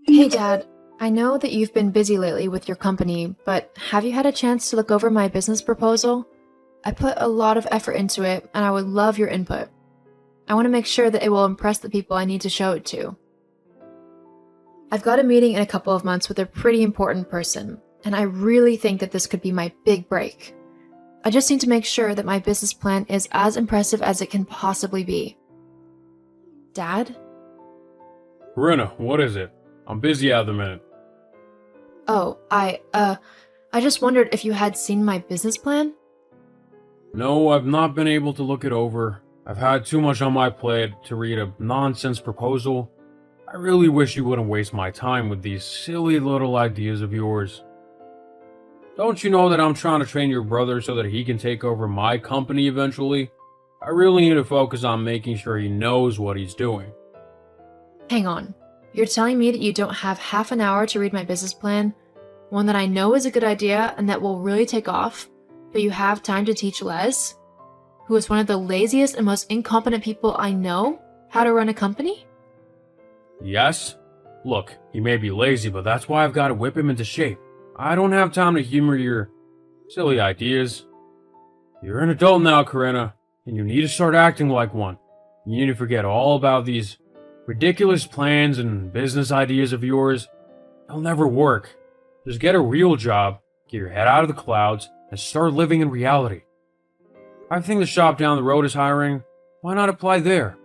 Hey Dad, I know that you've been busy lately with your company, but have you had a chance to look over my business proposal? I put a lot of effort into it, and I would love your input. I want to make sure that it will impress the people I need to show it to. I've got a meeting in a couple of months with a pretty important person, and I really think that this could be my big break. I just need to make sure that my business plan is as impressive as it can possibly be. Dad? Corinna, what is it? I'm busy at the minute. Oh, I just wondered if you had seen my business plan? No, I've not been able to look it over. I've had too much on my plate to read a nonsense proposal. I really wish you wouldn't waste my time with these silly little ideas of yours. Don't you know that I'm trying to train your brother so that he can take over my company eventually? I really need to focus on making sure he knows what he's doing. Hang on. You're telling me that you don't have half an hour to read my business plan? One that I know is a good idea and that will really take off, but you have time to teach Les, who is one of the laziest and most incompetent people I know, how to run a company? Yes? Look, he may be lazy, but that's why I've got to whip him into shape. I don't have time to humor your silly ideas. You're an adult now, Corinna, and you need to start acting like one. You need to forget all about these ridiculous plans and business ideas of yours. They'll never work. Just get a real job, get your head out of the clouds, and start living in reality. I think the shop down the road is hiring. Why not apply there?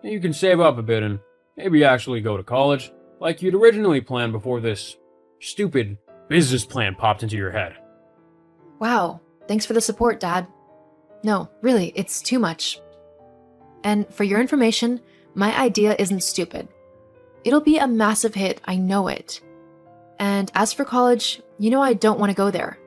And you can save up a bit and maybe actually go to college, like you'd originally planned before this stupid business plan popped into your head. Wow, thanks for the support, Dad. No, really, it's too much. And for your information, my idea isn't stupid. It'll be a massive hit, I know it. And as for college, you know I don't want to go there.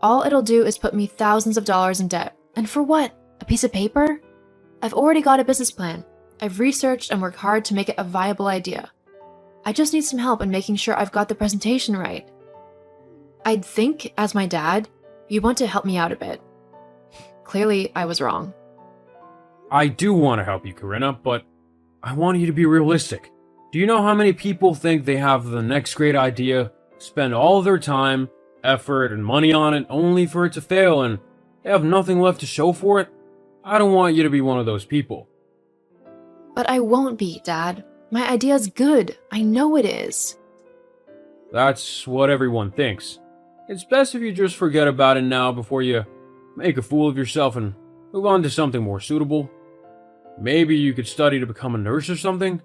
All it'll do is put me thousands of dollars in debt. And for what? A piece of paper? I've already got a business plan. I've researched and worked hard to make it a viable idea. I just need some help in making sure I've got the presentation right. I'd think, as my dad, you'd want to help me out a bit. Clearly, I was wrong. I do want to help you, Corinna, but I want you to be realistic. Do you know how many people think they have the next great idea, spend all of their time, effort, and money on it only for it to fail and they have nothing left to show for it? I don't want you to be one of those people. But I won't be, Dad. My idea's good. I know it is. That's what everyone thinks. It's best if you just forget about it now before you make a fool of yourself and move on to something more suitable. Maybe you could study to become a nurse or something?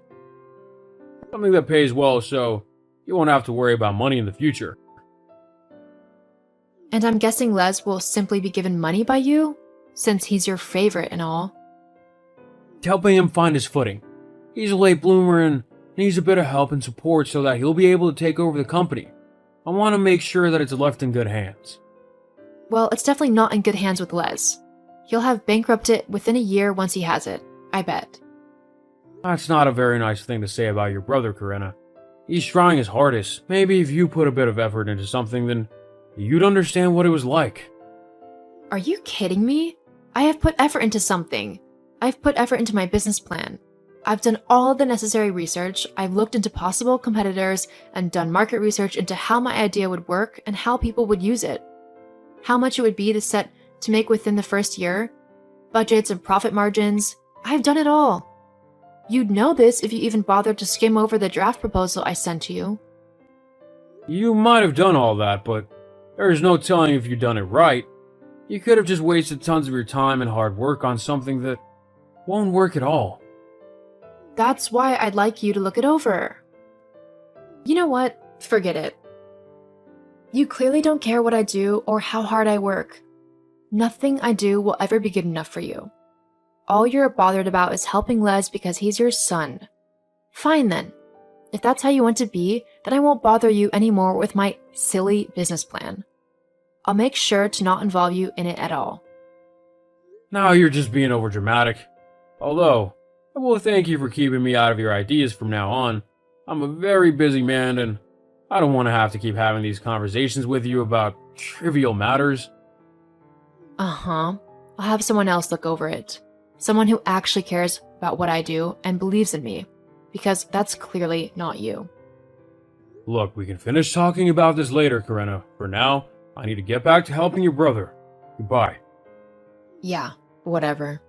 Something that pays well so you won't have to worry about money in the future. And I'm guessing Les will simply be given money by you, since he's your favorite and all. Helping him find his footing. He's a late bloomer and needs a bit of help and support so that he'll be able to take over the company. I want to make sure that it's left in good hands. Well, it's definitely not in good hands with Les. He'll have bankrupted it within a year once he has it, I bet. That's not a very nice thing to say about your brother, Corinna. He's trying his hardest. Maybe if you put a bit of effort into something, then you'd understand what it was like. Are you kidding me? I have put effort into something. I've put effort into my business plan. I've done all of the necessary research, I've looked into possible competitors, and done market research into how my idea would work and how people would use it. How much it would be to make within the first year, budgets and profit margins. I've done it all. You'd know this if you even bothered to skim over the draft proposal I sent to you. You might have done all that, but there's no telling if you'd done it right. You could have just wasted tons of your time and hard work on something that won't work at all. That's why I'd like you to look it over. You know what? Forget it. You clearly don't care what I do or how hard I work. Nothing I do will ever be good enough for you. All you're bothered about is helping Les because he's your son. Fine then. If that's how you want to be, then I won't bother you anymore with my silly business plan. I'll make sure to not involve you in it at all. Now you're just being overdramatic. Although, I will thank you for keeping me out of your ideas from now on. I'm a very busy man and I don't want to have to keep having these conversations with you about trivial matters. Uh-huh. I'll have someone else look over it. Someone who actually cares about what I do and believes in me. Because that's clearly not you. Look, we can finish talking about this later, Karina. For now, I need to get back to helping your brother. Goodbye. Yeah, whatever.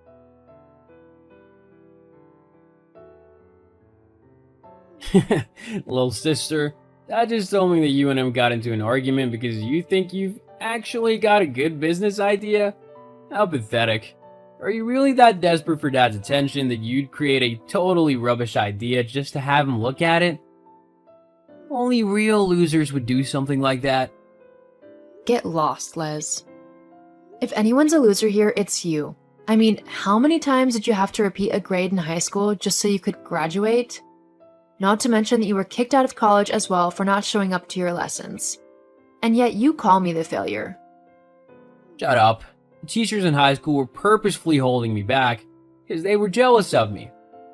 Little sister, Dad just told me that you and him got into an argument because you think you've actually got a good business idea? How pathetic. Are you really that desperate for Dad's attention that you'd create a totally rubbish idea just to have him look at it? Only real losers would do something like that. Get lost, Les. If anyone's a loser here, it's you. I mean, how many times did you have to repeat a grade in high school just so you could graduate? Not to mention that you were kicked out of college as well for not showing up to your lessons. And yet you call me the failure. Shut up. The teachers in high school were purposefully holding me back because they were jealous of me.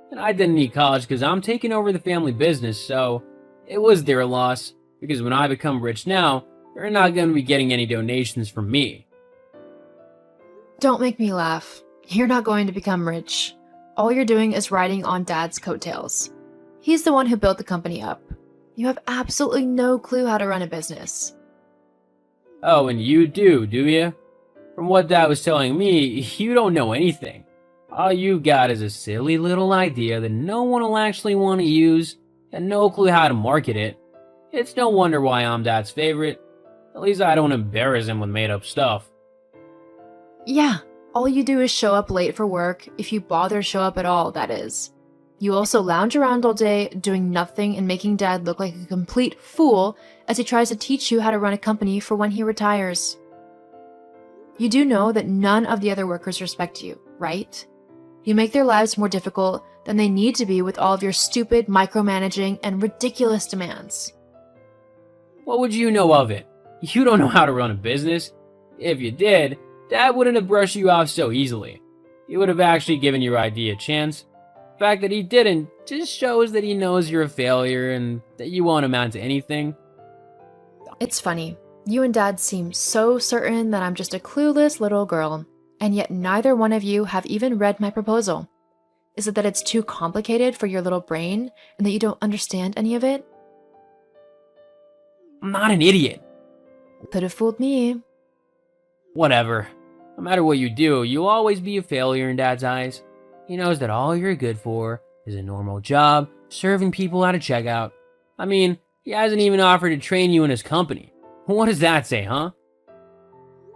And I didn't need college because I'm taking over the family business, so it was their loss because when I become rich now, they're not going to be getting any donations from me. Don't make me laugh. You're not going to become rich. All you're doing is riding on Dad's coattails. He's the one who built the company up. You have absolutely no clue how to run a business. Oh, and you do you? From what Dad was telling me, you don't know anything. All you got is a silly little idea that no one will actually want to use, and no clue how to market it. It's no wonder why I'm Dad's favorite. At least I don't embarrass him with made-up stuff. Yeah, all you do is show up late for work, if you bother to show up at all, that is. You also lounge around all day, doing nothing and making Dad look like a complete fool as he tries to teach you how to run a company for when he retires. You do know that none of the other workers respect you, right? You make their lives more difficult than they need to be with all of your stupid micromanaging and ridiculous demands. What would you know of it? You don't know how to run a business. If you did, Dad wouldn't have brushed you off so easily. He would have actually given your idea a chance. The fact that he didn't just shows that he knows you're a failure and that you won't amount to anything. It's funny. You and Dad seem so certain that I'm just a clueless little girl, and yet neither one of you have even read my proposal. Is it that it's too complicated for your little brain and that you don't understand any of it? I'm not an idiot. Could have fooled me. Whatever. No matter what you do, you'll always be a failure in Dad's eyes. He knows that all you're good for is a normal job, serving people at a checkout. I mean, he hasn't even offered to train you in his company. What does that say, huh?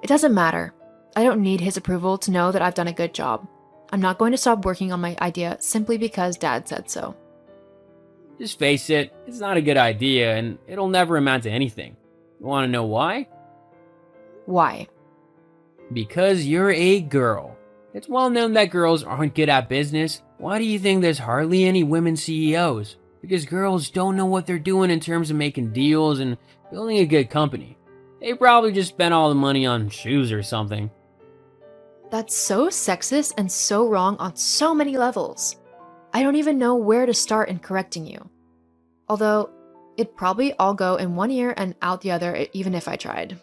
It doesn't matter. I don't need his approval to know that I've done a good job. I'm not going to stop working on my idea simply because Dad said so. Just face it, it's not a good idea and it'll never amount to anything. You want to know why? Why? Because you're a girl. It's well known that girls aren't good at business. Why do you think there's hardly any women CEOs? Because girls don't know what they're doing in terms of making deals and building a good company. They probably just spent all the money on shoes or something. That's so sexist and so wrong on so many levels. I don't even know where to start in correcting you. Although, it'd probably all go in one ear and out the other even if I tried.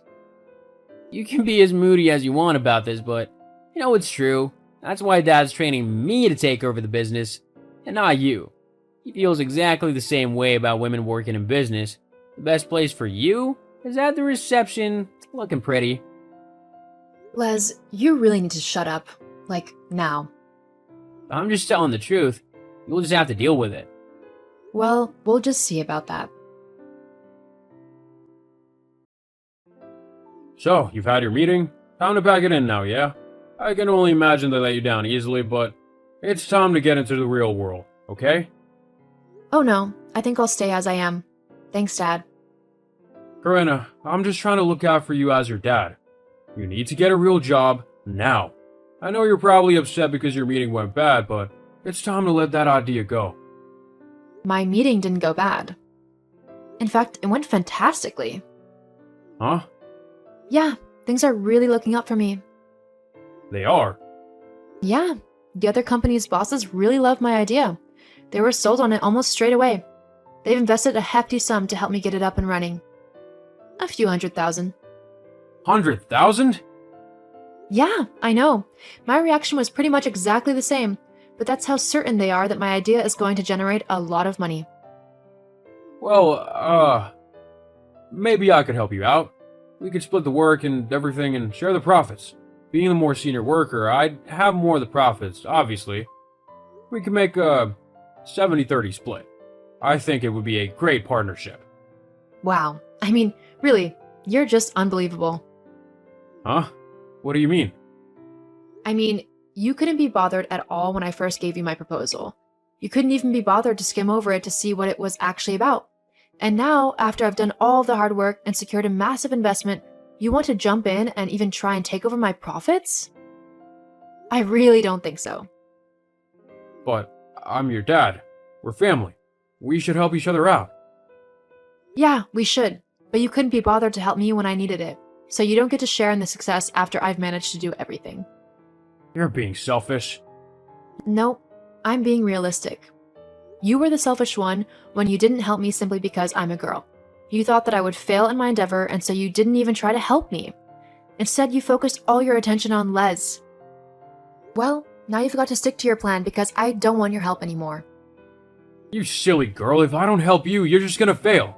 You can be as moody as you want about this, but you know it's true. That's why Dad's training me to take over the business, and not you. He feels exactly the same way about women working in business. The best place for you is at the reception, looking pretty. Les, you really need to shut up. Like, now. I'm just telling the truth. You'll just have to deal with it. Well, we'll just see about that. So, you've had your meeting? Time to pack it in now, yeah? I can only imagine they let you down easily, but it's time to get into the real world, okay? Oh no, I think I'll stay as I am. Thanks, Dad. Karina, I'm just trying to look out for you as your dad. You need to get a real job now. I know you're probably upset because your meeting went bad, but it's time to let that idea go. My meeting didn't go bad. In fact, it went fantastically. Huh? Yeah, things are really looking up for me. They are. Yeah, the other company's bosses really love my idea. They were sold on it almost straight away. They've invested a hefty sum to help me get it up and running. A few $100,000. 100,000? Yeah, I know. My reaction was pretty much exactly the same, but that's how certain they are that my idea is going to generate a lot of money. Well, maybe I could help you out. We could split the work and everything and share the profits. Being the more senior worker, I'd have more of the profits, obviously. We could make a 70-30 split. I think it would be a great partnership. Wow. I mean, really, you're just unbelievable. Huh? What do you mean? I mean, you couldn't be bothered at all when I first gave you my proposal. You couldn't even be bothered to skim over it to see what it was actually about. And now, after I've done all of the hard work and secured a massive investment, you want to jump in and even try and take over my profits? I really don't think so. But I'm your dad. We're family. We should help each other out. Yeah, we should, but you couldn't be bothered to help me when I needed it, so you don't get to share in the success after I've managed to do everything. You're being selfish. Nope, I'm being realistic. You were the selfish one when you didn't help me simply because I'm a girl. You thought that I would fail in my endeavor, and so you didn't even try to help me. Instead, you focused all your attention on Les. Well, now you've got to stick to your plan because I don't want your help anymore. You silly girl, if I don't help you, you're just gonna fail.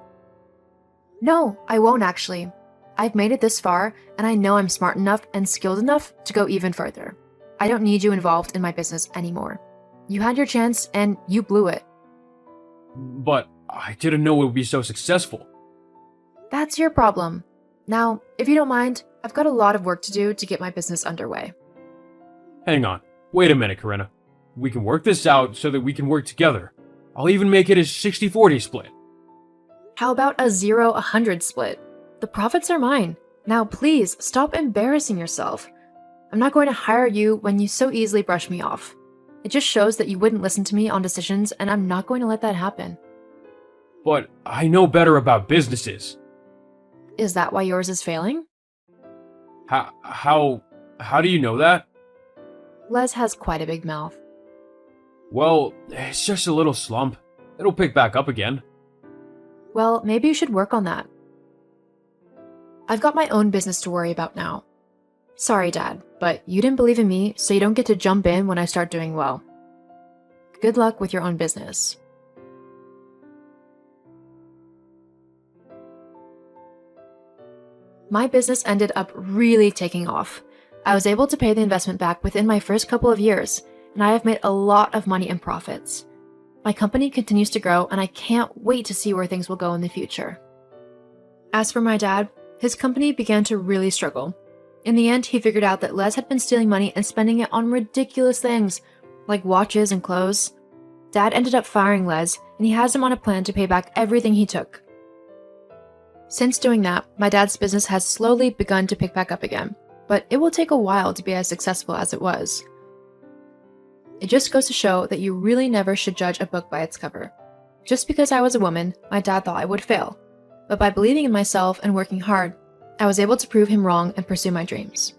No, I won't actually. I've made it this far, and I know I'm smart enough and skilled enough to go even further. I don't need you involved in my business anymore. You had your chance, and you blew it. But I didn't know it would be so successful. That's your problem. Now, if you don't mind, I've got a lot of work to do to get my business underway. Hang on. Wait a minute, Corinna. We can work this out so that we can work together. I'll even make it a 60-40 split. How about a 0-100 split? The profits are mine. Now please, stop embarrassing yourself. I'm not going to hire you when you so easily brush me off. It just shows that you wouldn't listen to me on decisions, and I'm not going to let that happen. But I know better about businesses. Is that why yours is failing? How do you know that? Les has quite a big mouth. Well, it's just a little slump. It'll pick back up again. Well, maybe you should work on that. I've got my own business to worry about now. Sorry, Dad, but you didn't believe in me, so you don't get to jump in when I start doing well. Good luck with your own business. My business ended up really taking off. I was able to pay the investment back within my first couple of years, and I have made a lot of money in profits. My company continues to grow, and I can't wait to see where things will go in the future. As for my dad, his company began to really struggle. In the end, he figured out that Les had been stealing money and spending it on ridiculous things, like watches and clothes. Dad ended up firing Les, and he has him on a plan to pay back everything he took. Since doing that, my dad's business has slowly begun to pick back up again, but it will take a while to be as successful as it was. It just goes to show that you really never should judge a book by its cover. Just because I was a woman, my dad thought I would fail, but by believing in myself and working hard, I was able to prove him wrong and pursue my dreams.